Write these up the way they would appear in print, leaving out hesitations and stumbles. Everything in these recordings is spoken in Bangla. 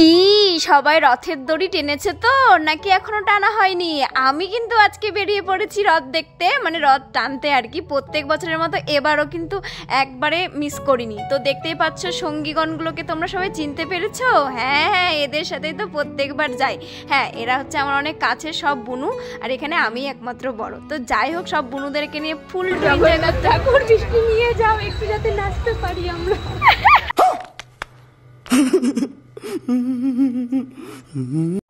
কি সবাই রথের দড়ি টেনেছে তো নাকি এখনো টানা হয়নি? আমি কিন্তু আজকে বেরিয়ে পড়েছি রথ দেখতে, মানে রথ টানতে আর কি। প্রত্যেক বছরের মতো এবারও কিন্তু একবারে মিস করিনি। তো দেখতেই পাচ্ছ সঙ্গীগণগুলোকে তোমরা সবাই চিনতে পেরেছো? হ্যাঁ হ্যাঁ, এদের সাথেই তো প্রত্যেকবার যাই। হ্যাঁ, এরা হচ্ছে আমার অনেক কাছের সব বুনু, আর এখানে আমি একমাত্র বড়। তো যাই হোক, সব বুনুদেরকে নিয়ে ফুল ঠাকুর বৃষ্টি নিয়ে যাও একটু, যাতে নাচতে পারি আমরা।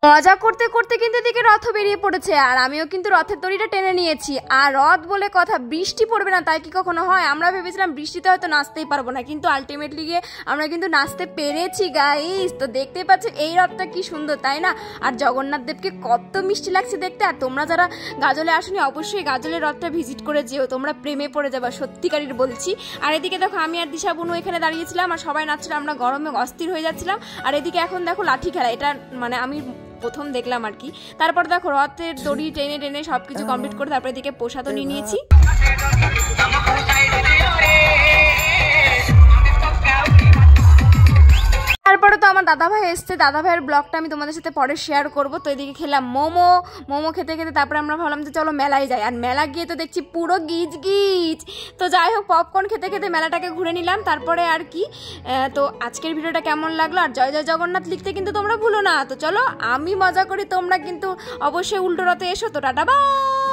মজা করতে করতে কিন্তু এদিকে রথ বেরিয়ে পড়েছে, আর আমিও কিন্তু রথের দড়িটা টেনে নিয়েছি। আর রথ বলে কথা, বৃষ্টি পড়বে না তাই কি কখনো হয়? আমরা ভেবেছিলাম বৃষ্টিতে হয়তো নাচতেই পারবো না, কিন্তু আলটিমেটলি গিয়ে আমরা কিন্তু নাচতে পেরেছি গাইস। তো দেখতেই পাচ্ছেন এই রথটা কি সুন্দর, তাই না? আর জগন্নাথ দেবকে কত মিষ্টি লাগছে দেখতে। আর তোমরা যারা গাজলে আসনি, অবশ্যই গাজলের রথটা ভিজিট করে যেও, তোমরা প্রেমে পড়ে যাবা, সত্যিকারের বলছি। আর এদিকে দেখো, আমি আর দিশা বুনু এখানে দাঁড়িয়েছিলাম, আর সবাই নাচছিলাম, আমরা গরমে অস্থির হয়ে যাচ্ছিলাম। আর এদিকে এখন দেখো লাঠি খেলা, এটা মানে আমি প্রথম দেখলাম আর কি। তারপর দেখো রথের দড়ি টেনে টেনে সবকিছু কমপ্লিট করে তারপরে এদিকে প্রসাদও নিয়ে নিয়েছি। তারপরে তো আমার দাদাভাই এসছে, দাদাভাইয়ের ব্লগটা আমি তোমাদের সাথে পরে শেয়ার করবো। তো এদিকে খেলাম মোমো খেতে খেতে তারপরে আমরা ভাবলাম যে চলো মেলায় যাই। আর মেলা গিয়ে তো দেখছি পুরো গিজ গিজ। তো যাই হোক, পপকর্ন খেতে খেতে মেলাটাকে ঘুরে নিলাম। তারপরে আর কি, তো আজকের ভিডিওটা কেমন লাগলো, আর জয় জয় জগন্নাথ লিখতে কিন্তু তোমরা ভুলো না। তো চলো আমি মজা করি, তোমরা কিন্তু অবশ্যই উল্টো রথে এসো। তো টাটা বাই।